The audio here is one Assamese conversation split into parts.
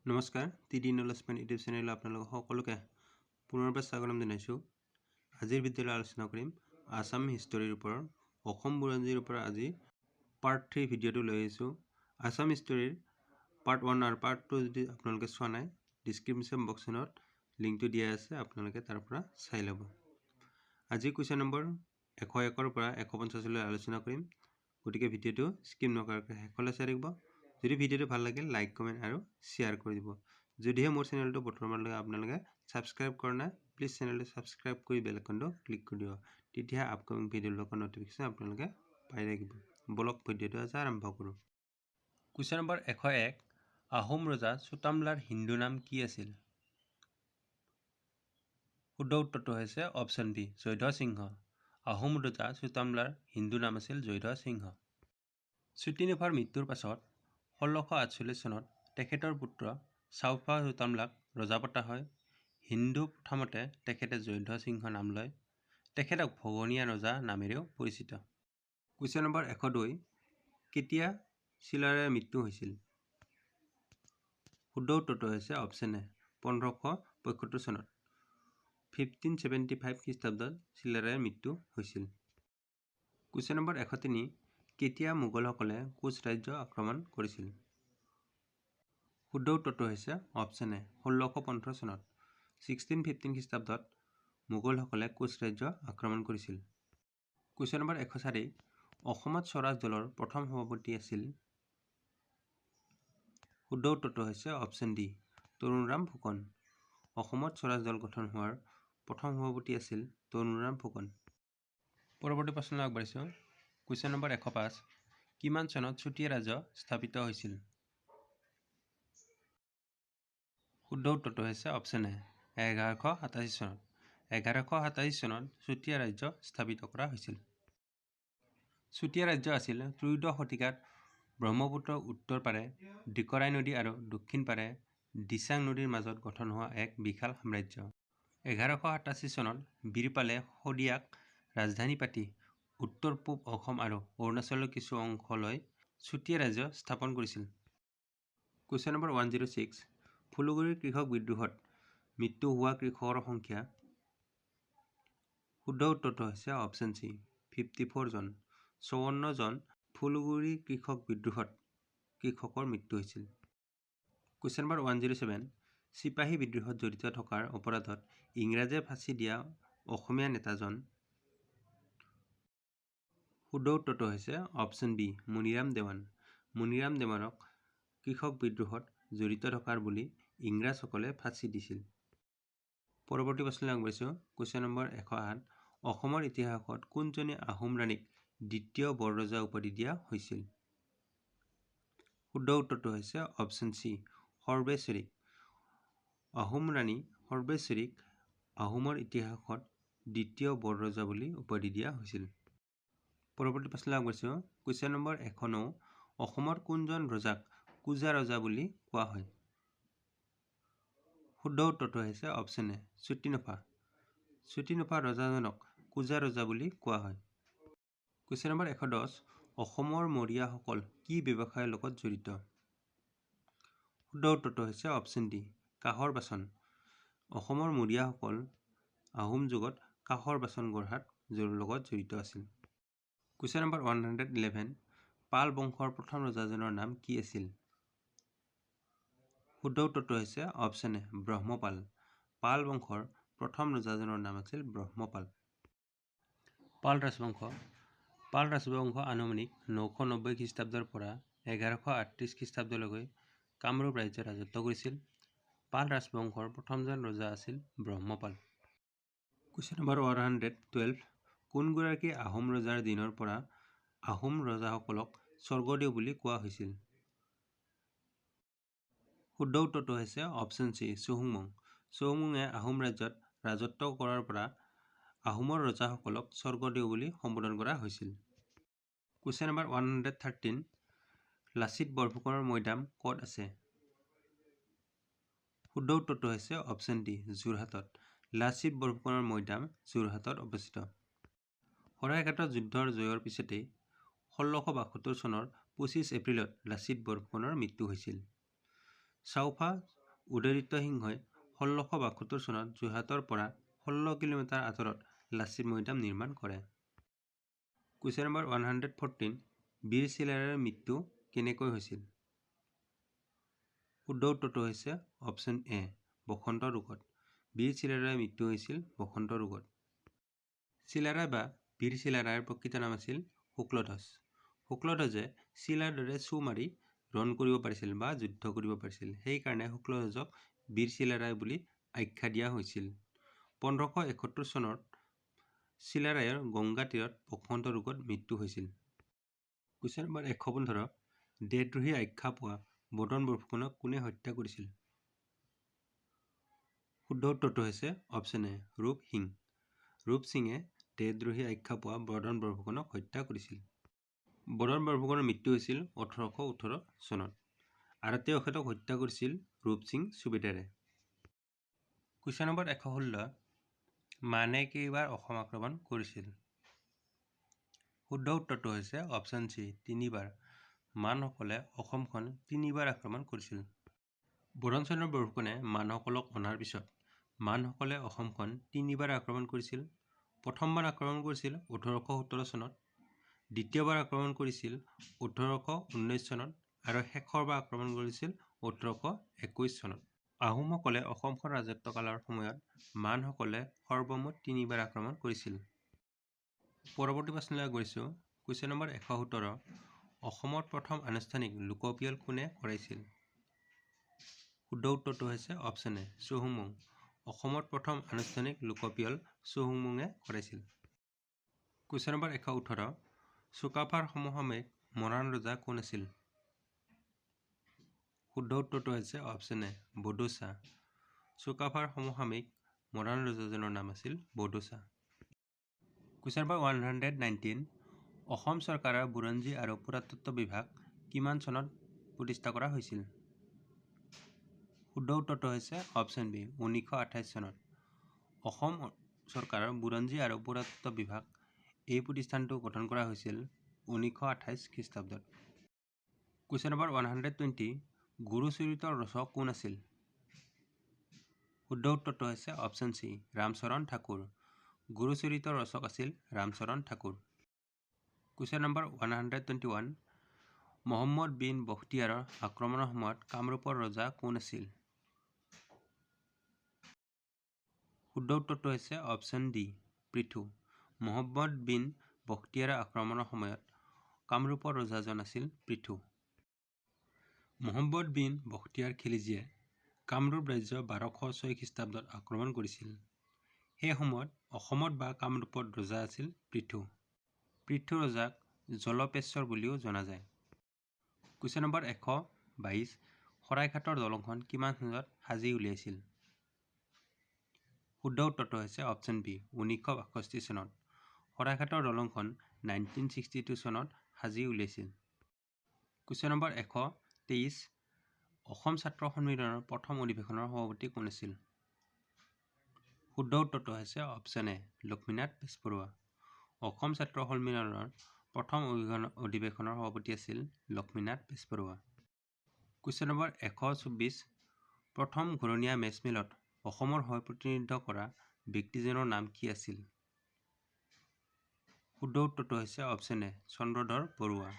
নমস্কাৰ টিডি নলেজমেণ্ট ইউটিউব চেনেলত আপোনালোক সকলোকে পুনৰবাৰ স্বাগতম জনাইছোঁ। আজিৰ ভিডিঅ'ত আলোচনা কৰিম আসাম হিষ্টৰীৰ ওপৰত। অসম বুৰঞ্জীৰ ওপৰত আজি পাৰ্ট 3 ভিডিঅ'টো লৈ আহিছোঁ। আসাম হিষ্টৰীৰ পাৰ্ট 1 আৰু পাৰ্ট 2 যদি আপোনালোকে চোৱা নাই, ডিছক্ৰিপশ্যন বক্সত লিংকটো দিয়া আছে, আপোনালোকে তাৰ পৰা চাই ল'ব। আজি কুৱেশ্যন নম্বৰ 101ৰ পৰা 150লৈ আলোচনা কৰিম, গতিকে ভিডিঅ'টো স্কিপ নকৰাকৈ শেষলৈ চাই থাকিব। যদি ভিডিঅ'টো ভাল লাগে লাইক কমেণ্ট আৰু শ্বেয়াৰ কৰি দিব। যদিহে মোৰ চেনেলটো বৰ্তমানলৈকে আপোনালোকে ছাবস্ক্ৰাইব কৰা নাই, প্লিজ চেনেলটো ছাবস্ক্ৰাইব কৰি বেল আইকনটো ক্লিক কৰি দিব, তেতিয়া আপকামিং ভিডিঅ'ৰ লগত নটিফিকেশ্যন আপোনালোকে পাই থাকিব। বলক ভিডিঅ'টো আজি আৰম্ভ কৰোঁ। কুৱেশ্যন নম্বৰ 101, আহোম ৰজা চুটামলাৰ হিন্দু নাম কি আছিল? শুদ্ধ উত্তৰটো হৈছে অপশ্যন বি, জয়ধ্বজ সিংহ। আহোম ৰজা চুটামলাৰ হিন্দু নাম আছিল জয়ধ্বজ সিংহ। চুটিনুফাৰ মৃত্যুৰ পাছত 1648 চনত তেখেতৰ পুত্ৰ চাওফা চুটামলাক ৰজা পতা হয়। হিন্দু প্ৰথামতে তেখেতে জয়ধ্বজ সিংহ নাম লয়। তেখেতক ভগনীয়া ৰজা নামেৰেও পৰিচিত। কুৱেশ্যন নম্বৰ 102, কেতিয়া চিলাৰায়ৰ মৃত্যু হৈছিল? শুদ্ধ উত্তৰটো হৈছে অপশ্যন এ, 1575 চনত 1575 খ্ৰীষ্টাব্দত চিলাৰায়ৰ মৃত্যু হৈছিল। কুৱেশ্যন নম্বৰ 103, কেতিয়া মোগলসকলে কোচ ৰাজ্য আক্ৰমণ কৰিছিল? শুদ্ধ উত্তৰটো হৈছে অপশ্যন এ, 1615 চনত 1615 খ্ৰীষ্টাব্দত মোগলসকলে কোচ ৰাজ্য আক্ৰমণ কৰিছিল। কুৱেশ্যন নম্বৰ 104, অসমত স্বৰাজ দলৰ প্ৰথম সভাপতি আছিল? শুদ্ধ উত্তৰটো হৈছে অপশ্যন ডি, তৰুণৰাম ফুকন। অসমত স্বৰাজ দল গঠন হোৱাৰ প্ৰথম সভাপতি আছিল তৰুণৰাম ফুকন। পৰৱৰ্তী প্ৰশ্নলৈ আগবাঢ়িছোঁ। কুৱেশ্যন নম্বৰ 105, কিমান চনত চুতীয়া ৰাজ্য স্থাপিত হৈছিল? শুদ্ধ উত্তৰটো হৈছে অপশ্যন এ, 1187 চনত 1187 চনত চুতীয়া ৰাজ্য স্থাপিত কৰা হৈছিল। চুতীয়া ৰাজ্য আছিল ত্ৰয়োদশ শতিকাত ব্ৰহ্মপুত্ৰৰ উত্তৰ পাৰে দিকৰাই নদী আৰু দক্ষিণ পাৰে দিচাং নদীৰ মাজত গঠন হোৱা এক বিশাল সাম্ৰাজ্য। 1187 চনত বীৰপালে শদিয়াক ৰাজধানী পাতি উত্তৰ পূব অসম আৰু অৰুণাচলৰ কিছু অংশ লৈ চুতীয়া ৰাজ্য স্থাপন কৰিছিল। কুৱেশ্যন নম্বৰ 106, ফুলগুৰিৰ কৃষক বিদ্ৰোহত মৃত্যু হোৱা কৃষকৰ সংখ্যা? শুদ্ধ উত্তৰটো হৈছে অপশ্যন চি, 54 জন। 54 জন ফুলগুৰি কৃষক বিদ্ৰোহত কৃষকৰ মৃত্যু হৈছিল। কুৱেশ্যন নম্বৰ 107, চিপাহী বিদ্ৰোহত জড়িত থকাৰ অপৰাধত ইংৰাজে ফাঁচি দিয়া অসমীয়া নেতাজন? শুদ্ধ উত্তৰটো হৈছে অপশ্যন বি, মণিৰাম দেৱান। মণিৰাম দেৱানক কৃষক বিদ্ৰোহত জড়িত থকাৰ বুলি ইংৰাজসকলে ফাঁচি দিছিল। পৰৱৰ্তী প্ৰশ্নলৈ আগবাঢ়িছোঁ। কুৱেশ্যন নম্বৰ 108, অসমৰ ইতিহাসত কোনজনী আহোম ৰাণীক দ্বিতীয় বৰৰজা উপাধি দিয়া হৈছিল? শুদ্ধ উত্তৰটো হৈছে অপশ্যন চি, সৰ্বেশ্বৰীক। আহোম ৰাণী সৰ্বেশ্বৰীক আহোমৰ ইতিহাসত দ্বিতীয় বৰৰজা বুলি উপাধি দিয়া হৈছিল। পৰৱৰ্তী প্ৰশ্নলৈ আগবাঢ়িছোঁ। কুৱেশ্যন নম্বৰ 109, অসমৰ কোনজন ৰজাক কোজা ৰজা বুলি কোৱা হয়? শুদ্ধ উত্তৰটো হৈছে অপশ্যন এ, চুটিনুফা। চুটিনুফা ৰজাজনক কোজা ৰজা বুলি কোৱা হয়। কুৱেশ্যন নম্বৰ 110, অসমৰ মৰিয়াসকল কি ব্যৱসায়ৰ লগত জড়িত? শুদ্ধ উত্তৰটো হৈছে অপশ্যন ডি, কাঁহৰ বাচন। অসমৰ মৰিয়াসকল আহোম যুগত কাঁহৰ বাচন গঢ়াৰ লগত জড়িত আছিল। কুৱেশ্যন নম্বৰ 111, পাল বংশৰ প্ৰথম ৰজাজনৰ নাম কি আছিল? শুদ্ধ উত্তৰটো হৈছে অপশ্যন এ, ব্ৰহ্মপাল। পাল বংশৰ প্ৰথম ৰজাজনৰ নাম আছিল ব্ৰহ্মপাল। পাল ৰাজবংশ। পাল ৰাজবংশ আনুমানিক 990 খ্ৰীষ্টাব্দৰ পৰা 1138 খ্ৰীষ্টাব্দলৈকে কামৰূপ ৰাজ্যত ৰাজত্ব কৰিছিল। পাল ৰাজবংশৰ প্ৰথমজন ৰজা আছিল ব্ৰহ্মপাল। কুৱেশ্যন নম্বৰ 112, কোনগৰাকী আহোম ৰজাৰ দিনৰ পৰা আহোম ৰজাসকলক স্বৰ্গদেউ বুলি কোৱা হৈছিল? শুদ্ধ উত্তৰটো হৈছে অপশ্যন চি, চুহুংমুং। চুহুংমুঙে আহোম ৰাজ্যত ৰাজত্ব কৰাৰ পৰা আহোমৰ ৰজাসকলক স্বৰ্গদেউ বুলি সম্বোধন কৰা হৈছিল। কুৱেশ্যন নম্বৰ 113, লাচিত বৰফুকনৰ মৈদাম ক'ত আছে? শুদ্ধ উত্তৰটো হৈছে অপশ্যন ডি, যোৰহাটত। লাচিত বৰফুকনৰ মৈদাম যোৰহাটত অৱস্থিত। শৰাইঘাটৰ যুদ্ধৰ জয়ৰ পিছতেই 1672 চনৰ 25 এপ্ৰিলত লাচিত বৰফুকনৰ মৃত্যু হৈছিল। চাওফা উদয়াদিত্য সিংহই 1672 চনত যোৰহাটৰ পৰা 16 কিলোমিটাৰ আঁতৰত লাচিত মৈদাম নিৰ্মাণ কৰে। কুৱেশ্যন নম্বৰ 114 বীৰ চিলাৰায়ৰ মৃত্যু কেনেকৈ হৈছিল? শুদ্ধ উত্তৰটো হৈছে অপশ্যন এ বসন্ত ৰোগত। বীৰ চিলাৰায়ৰ মৃত্যু হৈছিল বসন্ত ৰোগত। চিলাৰায় বা বীৰ চিলাৰায়ৰ প্ৰকৃত নাম আছিল শুক্লধ্বজ। শুক্লধ্বজে চিলাৰ দৰে চু মাৰি ৰণ কৰিব পাৰিছিল বা যুদ্ধ কৰিব পাৰিছিল। সেইকাৰণে শুক্লধ্বজক বীৰ চিলাৰায় বুলি আখ্যা দিয়া হৈছিল। 1571 চনত চিলাৰায়ৰ গংগা তীৰত বসন্ত ৰোগত মৃত্যু হৈছিল। কুৱেশ্যন নম্বৰ 115 দেশদ্ৰোহী আখ্যা পোৱা বদন বৰফুকনক কোনে হত্যা কৰিছিল? শুদ্ধ উত্তৰটো হৈছে অপশ্যন এ ৰূপ সিং। ৰূপ সিঙে দেশদ্ৰোহী আখ্যা পোৱা বদন বৰফুকনক হত্যা কৰিছিল। বদন বৰফুকনৰ মৃত্যু হৈছিল 1818 চনত আৰু তেখেতক হত্যা কৰিছিল ৰূপ সিং সুবেদাৰে। কুৱেশ্যন নম্বৰ 116 মানে কেইবাৰ অসম আক্ৰমণ কৰিছিল? শুদ্ধ উত্তৰটো হৈছে অপশ্যন চি 3বাৰ। মানসকলে অসমখন 3বাৰ আক্ৰমণ কৰিছিল। বদনচন্দ্ৰ বৰফুকনে মানসকলক অনাৰ পিছত মানসকলে অসমখন 3বাৰ আক্ৰমণ কৰিছিল। প্ৰথমবাৰ আক্ৰমণ কৰিছিল 1817 চনত, দ্বিতীয়বাৰ আক্ৰমণ কৰিছিল 1819 চনত আৰু শেষৰবাৰ আক্ৰমণ কৰিছিল 1821 চনত। আহোমসকলে অসমখন ৰাজত্ব কালৰ সময়ত মানসকলে সৰ্বমুঠ 3বাৰ আক্ৰমণ কৰিছিল। পৰৱৰ্তী প্ৰশ্নলৈ গৈছোঁ। কুৱেশ্যন নম্বৰ 117 অসমত প্ৰথম আনুষ্ঠানিক লোকপিয়ল কোনে কৰাইছিল? শুদ্ধ উত্তৰটো হৈছে অপশ্যন এ চুহুংমুং। অসমত প্ৰথম আনুষ্ঠানিক লোকপিয়ল চুহুংমুঙে কৰাইছিল। কুৱেশ্যন নম্বৰ 118 চুকাফাৰ সমসাময়িক মৰাণ ৰজা কোন আছিল? শুদ্ধ উত্তৰটো হৈছে অপশ্যন এ বডৌচা। চুকাফাৰ সমসাময়িক মৰাণ ৰজাজনৰ নাম আছিল বডৌচা। কুৱেশ্যন নম্বৰ 119 অসম চৰকাৰৰ বুৰঞ্জী আৰু পুৰাতত্ত্ব বিভাগ কিমান চনত প্ৰতিষ্ঠা কৰা হৈছিল? শুদ্ধ উত্তৰটো হৈছে অপশ্যন বি 1928 চনত। অসম চৰকাৰৰ বুৰঞ্জী আৰু পুৰাতত্ত্ব বিভাগ এই প্ৰতিষ্ঠানটো গঠন কৰা হৈছিল 1928 খ্ৰীষ্টাব্দত। কুৱেশ্যন নম্বৰ 120 গুৰুচৰিতৰ ৰচক কোন আছিল? শুদ্ধ উত্তৰটো হৈছে অপশ্যন চি ৰামচৰণ ঠাকুৰ। গুৰুচৰিতৰ ৰচক আছিল ৰামচৰণ ঠাকুৰ। কুৱেশ্যন নম্বৰ 121 মহম্মদ বিন বখতিয়াৰৰ আক্ৰমণৰ সময়ত কামৰূপৰ ৰজা কোন আছিল? শুদ্ধ উত্তৰটো হৈছে অপশ্যন ডি পৃথু। মহম্মদ বিন বখতিয়াৰৰ আক্ৰমণৰ সময়ত কামৰূপৰ ৰজাজন আছিল পৃথু। মহম্মদ বিন বখতিয়াৰ খিলজীয়ে কামৰূপ ৰাজ্য 1206 খ্ৰীষ্টাব্দত আক্ৰমণ কৰিছিল। সেই সময়ত অসমত বা কামৰূপত ৰজা আছিল পৃথু। পৃথু ৰজাক জলপেশ্বৰ বুলিও জনা যায়। কুৱেশ্যন নম্বৰ 122 শৰাইঘাটৰ দলংখন কিমান চনত সাজি উলিয়াইছিল? শুদ্ধ উত্তৰটো হৈছে অপশ্যন বি 1962 চনত। শৰাইঘাটৰ দলংখন 1962 চনত সাজি উলিয়াইছিল। কুৱেশ্যন নম্বৰ 123 অসম ছাত্ৰ সন্মিলনৰ প্ৰথম অধিৱেশনৰ সভাপতি কোন আছিল? শুদ্ধ উত্তৰটো হৈছে অপশ্যন এ লক্ষ্মীনাথ বেজবৰুৱা। অসম ছাত্ৰ সন্মিলনৰ প্ৰথম অধিৱেশনৰ সভাপতি আছিল লক্ষ্মীনাথ বেজবৰুৱা। কুৱেশ্যন নম্বৰ 124 প্ৰথম ঘূৰণীয়া মেচ মিলত অসমৰ হৈ প্ৰতিনিধিত্ব কৰা ব্যক্তিজনৰ নাম কি আছিল? শুদ্ধ উত্তৰটো হৈছে অপশ্যন এ চন্দ্ৰধৰ বৰুৱা।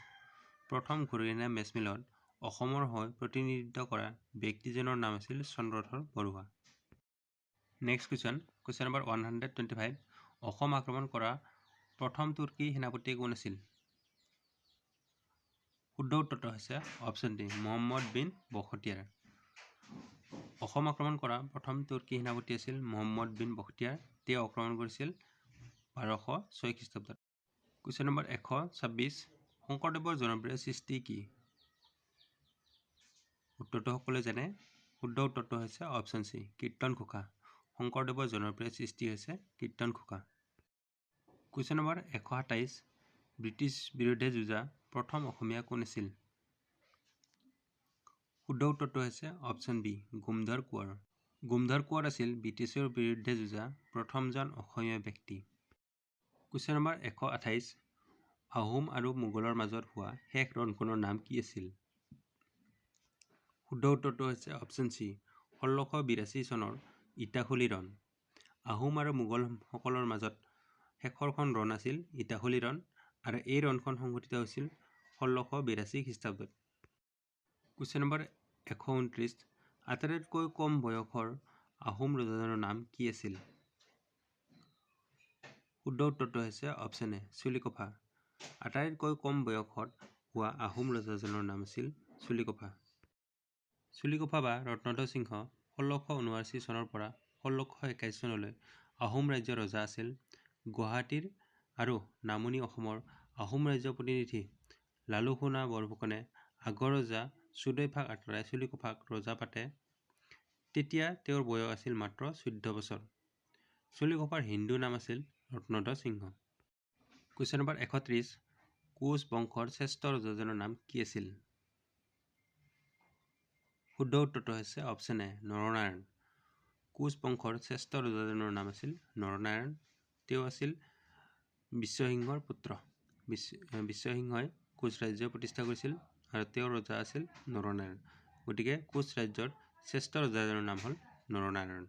প্ৰথম ঘূৰণীয়া মেচ মিলত অসমৰ হৈ প্ৰতিনিধিত্ব কৰা ব্যক্তিজনৰ নাম আছিল Chandradhar Barua. Next question number 125 Assam আক্ৰমণ কৰা প্ৰথম তুৰ্কী সেনাপতি কোন আছিল? শুদ্ধ উত্তৰটো হৈছে অপশ্যন ডি মহম্মদ বিন বখতিয়াৰ। অসম আক্ৰমণ কৰা প্ৰথম তুৰ্কী সেনাপতি আছিল মহম্মদ বিন বখতিয়াৰ। তেওঁ আক্ৰমণ কৰিছিল 1206 খ্ৰীষ্টাব্দত। কুৱেশ্যন নম্বৰ 126 শংকৰদেৱৰ জনপ্ৰিয় সৃষ্টি কি? উত্তৰটো সকলোৱে জানে। শুদ্ধ উত্তৰটো হৈছে অপশ্যন চি কীৰ্তন ঘোষা। শংকৰদেৱৰ জনপ্ৰিয় সৃষ্টি হৈছে Kirtan Ghosha. Question number 127 British বিৰুদ্ধে যুঁজা প্ৰথম অসমীয়া কোন আছিল? শুদ্ধ উত্তৰটো হৈছে অপশ্যন বি গোমধৰ কোঁৱৰ। গোমধৰ কোঁৱৰ আছিল ব্ৰিটিছৰ বিৰুদ্ধে যুঁজা প্ৰথমজন অসমীয়া ব্যক্তি। কুৱেশ্যন নম্বৰ 128 আহোম আৰু মোগলৰ মাজত হোৱা শেষ ৰণখনৰ নাম কি আছিল? শুদ্ধ উত্তৰটো হৈছে অপশ্যন চি 1682 চনৰ ইটাখুলি ৰণ। আহোম আৰু মোগলসকলৰ মাজত শেষৰখন ৰণ আছিল ইটাখুলি ৰণ আৰু এই ৰণখন সংঘটিত হৈছিল 1682 খ্ৰীষ্টাব্দত। কুৱেশ্যন নম্বৰ 129, আটাইতকৈ কম বয়সৰ আহোম ৰজাজনৰ নাম কি আছিল? শুদ্ধ উত্তৰটো হৈছে অপশ্যন এ চুলিকফা। আটাইতকৈ কম বয়সত হোৱা আহোম ৰজাজনৰ নাম আছিল চুলিকফা। চুলিকফা বা ৰত্নধ্বজ সিংহ 1679 চনৰ পৰা 1621 চনলৈ আহোম ৰাজ্যৰ ৰজা আছিল। গুৱাহাটীৰ আৰু নামনি অসমৰ আহোম ৰাজ্যৰ প্ৰতিনিধি লালুসোনা বৰফুকনে আগৰ ৰজা চুদৈফাক আঁতৰাই চুলিকফাক ৰজা পাতে। তেতিয়া তেওঁৰ বয়স আছিল মাত্ৰ 14 বছৰ। চুলিকফাৰ হিন্দু নাম আছিল ৰত্নধ্বজ সিংহ। কুৱেশ্যন নম্বৰ 130, কোচ বংশৰ শ্ৰেষ্ঠ ৰজাজনৰ নাম কি আছিল? শুদ্ধ উত্তৰটো হৈছে অপশ্যন এ নৰনাৰায়ণ। কোচ বংশৰ শ্ৰেষ্ঠ ৰজাজনৰ নাম আছিল নৰনাৰায়ণ। তেওঁ আছিল বিশ্বসিংহৰ পুত্ৰ। বিশ্বসিংহই কোচ ৰাজ্য প্ৰতিষ্ঠা কৰিছিল আৰু তেওঁৰ ৰজা আছিল নৰনাৰায়ণ। গতিকে কোচ ৰাজ্যৰ শ্ৰেষ্ঠ ৰজাজনৰ নাম হ'ল নৰনাৰায়ণ।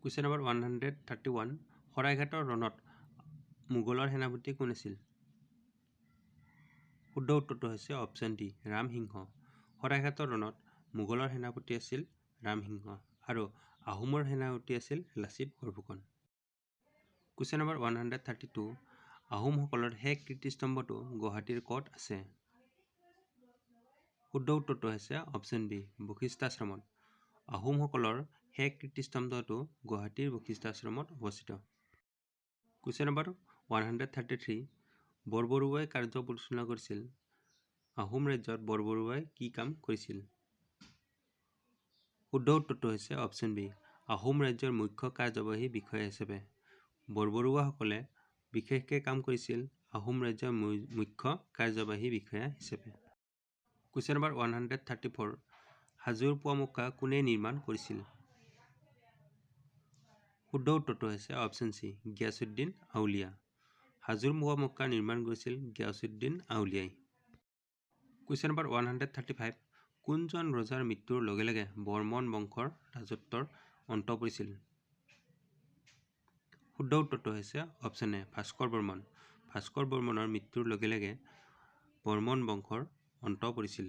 কুৱেশ্যন নম্বৰ 131, শৰাইঘাটৰ ৰণত মোগলৰ সেনাপতি কোন আছিল? শুদ্ধ উত্তৰটো হৈছে অপশ্যন ডি ৰামসিংহ। শৰাইঘাটৰ ৰণত মোগলৰ সেনাপতি আছিল ৰামসিংহ আৰু আহোমৰ সেনাপতি আছিল লাচিত বৰফুকন। কুৱেশ্যন নম্বৰ 132, আহোমসকলৰ শেষ কীৰ্তিস্তম্ভটো গুৱাহাটীৰ ক'ত আছে? শুদ্ধ উত্তৰটো হৈছে অপশ্যন বি বশিষ্ঠাশ্ৰমত। আহোমসকলৰ শেষ কীৰ্তিস্তম্ভটো গুৱাহাটীৰ বশিষ্ঠাশ্ৰমত অৱস্থিত। কুৱেশ্যন নম্বৰ 133, বৰবৰুৱাই কাৰ্য পৰিচালনা কৰিছিল। আহোম ৰাজ্যত বৰবৰুৱাই কি কাম কৰিছিল? শুদ্ধ উত্তৰটো হৈছে অপশ্যন বি আহোম ৰাজ্যৰ মুখ্য কাৰ্যবাহী বিষয়া হিচাপে বৰবৰুৱাসকলে বিশেষকৈ কাম কৰিছিল আহোম ৰাজ্যৰ মুখ্য কাৰ্যবাহী বিষয়া হিচাপে। কুৱেশ্যন নম্বৰ 134, হাজোৰ পুৱামক্কা কোনে নিৰ্মাণ কৰিছিল? শুদ্ধ উত্তৰটো হৈছে অপশ্যন চি গিয়াচুদ্দিন আউলিয়া। হাজোৰ পুৱামক্কা নিৰ্মাণ কৰিছিল গিয়াচুদ্দিন আউলিয়াই। কুৱেশ্যন নম্বৰ 135, কোনজন ৰজাৰ মৃত্যুৰ লগে লগে বৰ্মন বংশৰ ৰাজত্বৰ অন্ত পৰিছিল? শুদ্ধ উত্তৰটো হৈছে অপশ্যন এ ভাস্কৰ বৰ্মন। ভাস্কৰ বৰ্মনৰ মৃত্যুৰ লগে লগে বৰ্মন বংশৰ অন্ত পৰিছিল।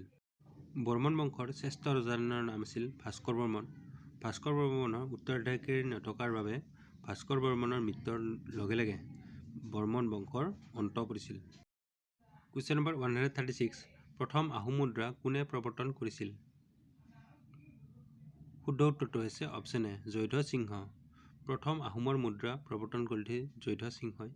বৰ্মন বংশৰ শ্ৰেষ্ঠ ৰজাজনৰ নাম আছিল ভাস্কৰ বৰ্মন। ভাস্কৰ বৰ্মনৰ উত্তৰাধিকাৰী নথকাৰ বাবে ভাস্কৰ বৰ্মনৰ মৃত্যুৰ লগে লগে বৰ্মন বংশৰ অন্ত পৰিছিল। কুৱেশ্যন নম্বৰ 136, প্ৰথম আহোম মুদ্ৰা কোনে প্ৰৱৰ্তন কৰিছিল? শুদ্ধ উত্তৰটো হৈছে অপশ্যন এ জয়ধ্বজ সিংহ। প্ৰথম আহোমৰ মুদ্ৰা প্ৰৱৰ্তন কৰিছিল জয়ধ্বজ সিংহই।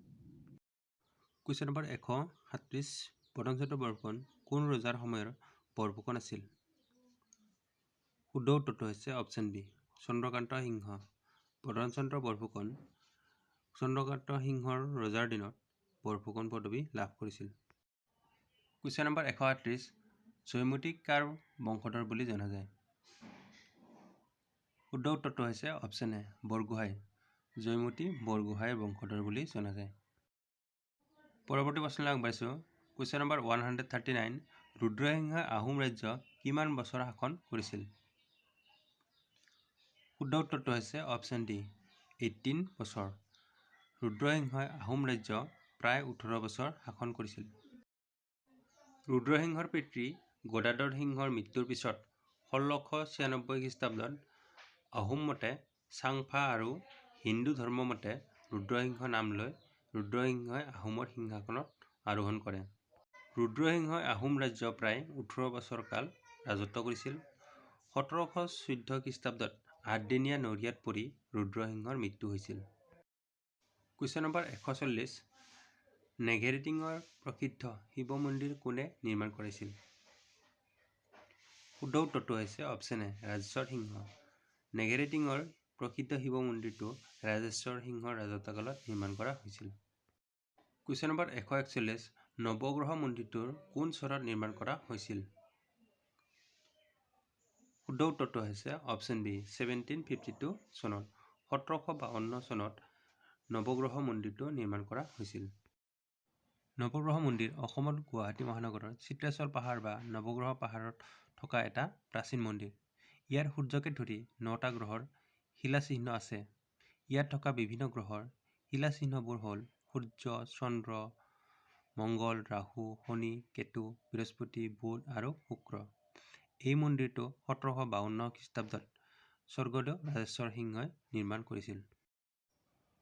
কুৱেশ্যন নম্বৰ 137, প্ৰধানচন্দ্ৰ বৰফুকন কোন ৰজাৰ সময়ৰ বৰফুকন আছিল? শুদ্ধ উত্তৰটো হৈছে অপশ্যন বি চন্দ্ৰকান্ত সিংহ। প্ৰধানচন্দ্ৰ বৰফুকন চন্দ্ৰকান্ত সিংহৰ ৰজাৰ দিনত বৰফুকন পদবী লাভ কৰিছিল। কুৱেশ্যন নম্বৰ 138, জয়মতীক কাৰ বংশধৰ বুলি জনা যায়? শুদ্ধ উত্তৰটো হৈছে অপশ্যন এ বৰগোহাঁই। জয়মতী বৰগোহাঁইৰ বংশধৰ বুলি জনা যায়। পৰৱৰ্তী প্ৰশ্নলৈ আগবাঢ়িছোঁ। কুৱেশ্যন নম্বৰ 139, ৰুদ্ৰসিংহই আহোম ৰাজ্য কিমান বছৰ শাসন কৰিছিল? শুদ্ধ উত্তৰটো হৈছে অপশ্যন ডি 18 বছৰ। ৰুদ্ৰসিংহই আহোম ৰাজ্য প্ৰায় 18 বছৰ শাসন কৰিছিল। ৰুদ্ৰসিংহৰ পিতৃ গদাধৰ সিংহৰ মৃত্যুৰ পিছত 1696 খ্ৰীষ্টাব্দত আহোম মতে চাংফা আৰু হিন্দু ধৰ্ম মতে ৰুদ্ৰসিংহ নাম লৈ ৰুদ্ৰসিংহই আহোমৰ সিংহাসনত আৰোহণ কৰে। ৰুদ্ৰসিংহই আহোম ৰাজ্য প্ৰায় 18 বছৰ কাল ৰাজত্ব কৰিছিল। 1714 খ্ৰীষ্টাব্দত 8 দিনীয়া নৰিয়াত পৰি ৰুদ্ৰসিংহৰ মৃত্যু হৈছিল। কুৱেশ্যন নম্বৰ 140, নেঘেৰিটিঙৰ প্ৰসিদ্ধ শিৱ মন্দিৰ কোনে নিৰ্মাণ কৰিছিল? শুদ্ধ উত্তৰটো হৈছে অপশ্যন এ ৰাজেশ্বৰ সিংহ। নেঘেৰিটিঙৰ প্ৰসিদ্ধ শিৱ মন্দিৰটো ৰাজেশ্বৰ সিংহৰ ৰাজত্বকালত নিৰ্মাণ কৰা হৈছিল। কুৱেশ্যন নম্বৰ 141, নৱগ্ৰহ মন্দিৰটোৰ কোন চনত নিৰ্মাণ কৰা হৈছিল? শুদ্ধ উত্তৰটো হৈছে অপশ্যন বি 1752 চনত। 1752 চনত নৱগ্ৰহ মন্দিৰটো নিৰ্মাণ কৰা হৈছিল। নৱগ্ৰহ মন্দিৰ অসমৰ গুৱাহাটী মহানগৰৰ চিত্ৰেশ্বৰ পাহাৰ বা নৱগ্ৰহ পাহাৰত থকা এটা প্ৰাচীন মন্দিৰ। ইয়াৰ সূৰ্যকে ধৰি 9টা গ্ৰহৰ শিলাচিহ্ন আছে। ইয়াত থকা বিভিন্ন গ্ৰহৰ শিলাচিহ্নবোৰ হ'ল সূৰ্য, চন্দ্ৰ, মংগল, ৰাহু, শনি, কেতু, বৃহস্পতি, বুধ আৰু শুক্ৰ। এই মন্দিৰটো 1752 খ্ৰীষ্টাব্দত স্বৰ্গদেউ ৰাজেশ্বৰ সিংহই নিৰ্মাণ কৰিছিল।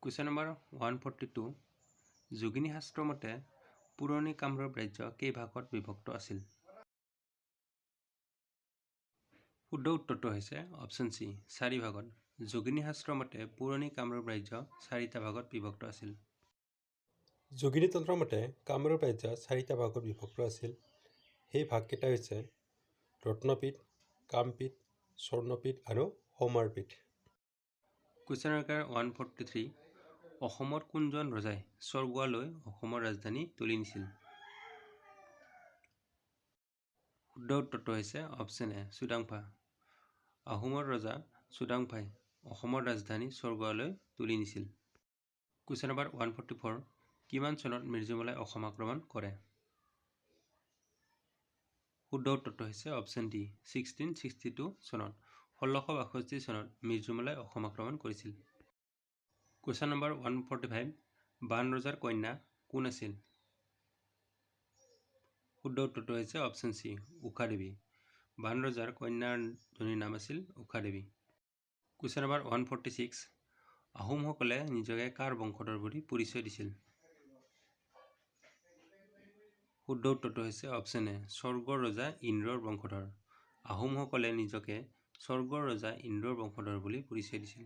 Question number 142। যোগিনী শাস্ত্ৰৰ মতে পুৰণি কামৰূপ ৰাজ্য কেইভাগত বিভক্ত আছিল? শুদ্ধ উত্তৰটো হৈছে অপশ্যন চি, 4 ভাগত। যোগিনী শাস্ত্ৰৰ মতে পুৰণি কামৰূপ ৰাজ্য 4টা ভাগত বিভক্ত আছিল। যোগিনী তন্ত্ৰৰ মতে কামৰূপ ৰাজ্য 4টা ভাগত বিভক্ত আছিল। সেই ভাগকেইটা হৈছে ৰত্নপীঠ, কামপীঠ, স্বৰ্ণপীঠ আৰু সৌমাৰপীঠ। Question number 143। অসমত কোনজন ৰজাই স্বৰ্গোৱালৈ অসমৰ ৰাজধানী তুলি নিছিল? শুদ্ধ উত্তৰটো হৈছে অপশ্যন এ, চুডাংফা। আহোমৰ ৰজা চুডাংফাই অসমৰ ৰাজধানী স্বৰ্গোৱালৈ তুলি নিছিল। Question number 144। কিমান চনত মিৰ্জুমলাই অসম আক্ৰমণ কৰে? শুদ্ধ উত্তৰটো হৈছে অপশ্যন ডি, 1662 চনত। 1662 চনত মিৰ্জুমলাই অসম আক্ৰমণ কৰিছিল। Question number 145। বাণ ৰজাৰ কন্যা কোন আছিল? শুদ্ধ উত্তৰটো হৈছে অপশ্যন চি, ঊষা দেৱী। বাণ ৰজাৰ কন্যাজনীৰ নাম আছিল ঊষা দেৱী। Question number 146। আহোমসকলে নিজকে কাৰ বংশধৰ বুলি পৰিচয় দিছিল? শুদ্ধ উত্তৰটো হৈছে অপশ্যন এ, স্বৰ্গৰ ৰজা ইন্দ্ৰৰ বংশধৰ। আহোমসকলে নিজকে স্বৰ্গৰ ৰজা ইন্দ্ৰৰ বংশধৰ বুলি পৰিচয় দিছিল।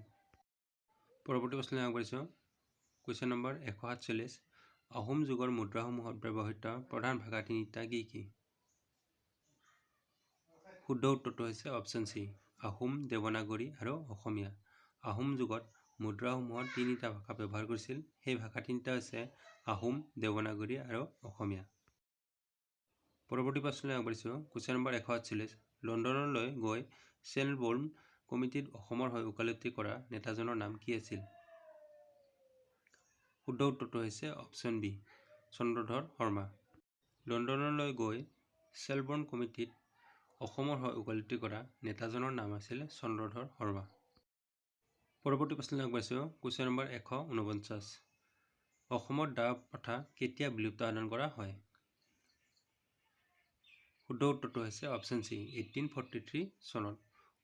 পৰৱৰ্তী প্ৰশ্নলৈ আগবাঢ়িছোঁ। Question number 147। আহোম যুগৰ মুদ্ৰাসমূহত ব্যৱহৃত প্ৰধান ভাষা তিনিটা কি কি? শুদ্ধ উত্তৰটো হৈছে অপশ্যন চি, আহোম, দেৱনাগৰী আৰু অসমীয়া। আহোম যুগত মুদ্ৰাসমূহত 3টা ভাষা ব্যৱহাৰ কৰিছিল। সেই ভাষা 3টা হৈছে আহোম, দেৱনাগৰী আৰু অসমীয়া। পৰৱৰ্তী প্ৰশ্নলৈ আগবাঢ়িছোঁ। Question number 148। লণ্ডনলৈ গৈ চেলবৰ্ণ কমিটিত অসমৰ হৈ ওকালতি কৰা নেতাজনৰ নাম কি আছিল? শুদ্ধ উত্তৰটো হৈছে অপশ্যন বি, চন্দ্ৰধৰ শৰ্মা। লণ্ডনলৈ গৈ চেলবৰ্ণ কমিটিত অসমৰ হৈ ওকালতি কৰা নেতাজনৰ নাম আছিল চন্দ্ৰধৰ শৰ্মা। পৰৱৰ্তী প্ৰশ্নলৈ আগবাঢ়িছোঁ। Question number 149। অসমত দাহ প্ৰথা কেতিয়া বিলুপ্ত সাধন কৰা হয়? শুদ্ধ উত্তৰটো হৈছে অপশ্যন চি, 1843 চনত।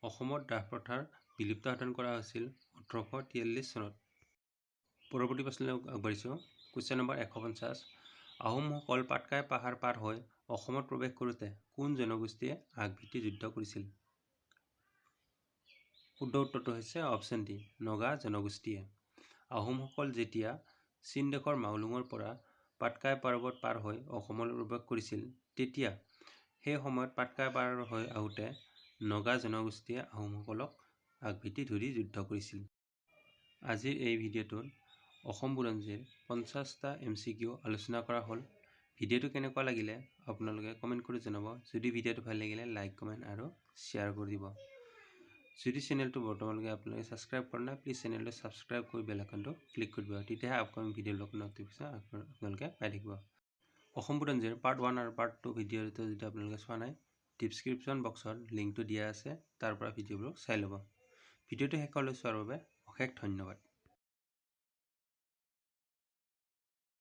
অসমত দাহ প্ৰথাৰ বিলুপ্ত সাধন কৰা হৈছিল 1843 চনত। পৰৱৰ্তী প্ৰশ্নলৈ আগবাঢ়িছোঁ। Question number 150। আহোমসকল পাটকাই পাহাৰ পাৰ হৈ অসমত প্ৰৱেশ কৰোঁতে কোন জনগোষ্ঠীয়ে আগভেটি যুদ্ধ কৰিছিল? শুদ্ধ উত্তৰটো হৈছে অপশ্যন ডি, নগা জনগোষ্ঠীয়ে। আহোমসকল যেতিয়া চীন দেশৰ মাওলুঙৰ পৰা পাটকাই পৰ্বত পাৰ হৈ অসমলৈ প্ৰৱেশ কৰিছিল, তেতিয়া সেই সময়ত পাটকাই পাৰ হৈ আহোঁতে নগা জনগোষ্ঠীয়ে আহোমসকলক আগভেটি ধৰি যুদ্ধ কৰিছিল। আজিৰ এই ভিডিঅ'টোত অসম বুৰঞ্জীৰ 50টা MCQ আলোচনা কৰা হ'ল। ভিডিঅ'টো কেনেকুৱা লাগিলে আপোনালোকে কমেণ্ট কৰি জনাব। যদি ভিডিঅ'টো ভাল লাগিলে লাইক, কমেণ্ট আৰু শ্বেয়াৰ কৰি দিব। যদি চেনেলটো বৰ্তমানলৈকে আপোনালোকে ছাবস্ক্ৰাইব কৰা নাই, প্লিজ চেনেলটো ছাবস্ক্ৰাইব কৰি বেল আইকনটো ক্লিক কৰি দিব। তেতিয়াহে আপকামিং ভিডিঅ'ৰ নটিফিকেশ্যন আপোনালোকে পাই থাকিব। অসম বুৰঞ্জীৰ পাৰ্ট 1 আৰু পাৰ্ট 2 ভিডিঅ'টো যদি আপোনালোকে চোৱা নাই, ডিছক্ৰিপশ্যন বক্সত লিংকটো দিয়া আছে, তাৰ পৰা ভিডিঅ'বোৰ চাই ল'ব। ভিডিঅ'টো শেষলৈ চোৱাৰ বাবে অশেষ ধন্যবাদ।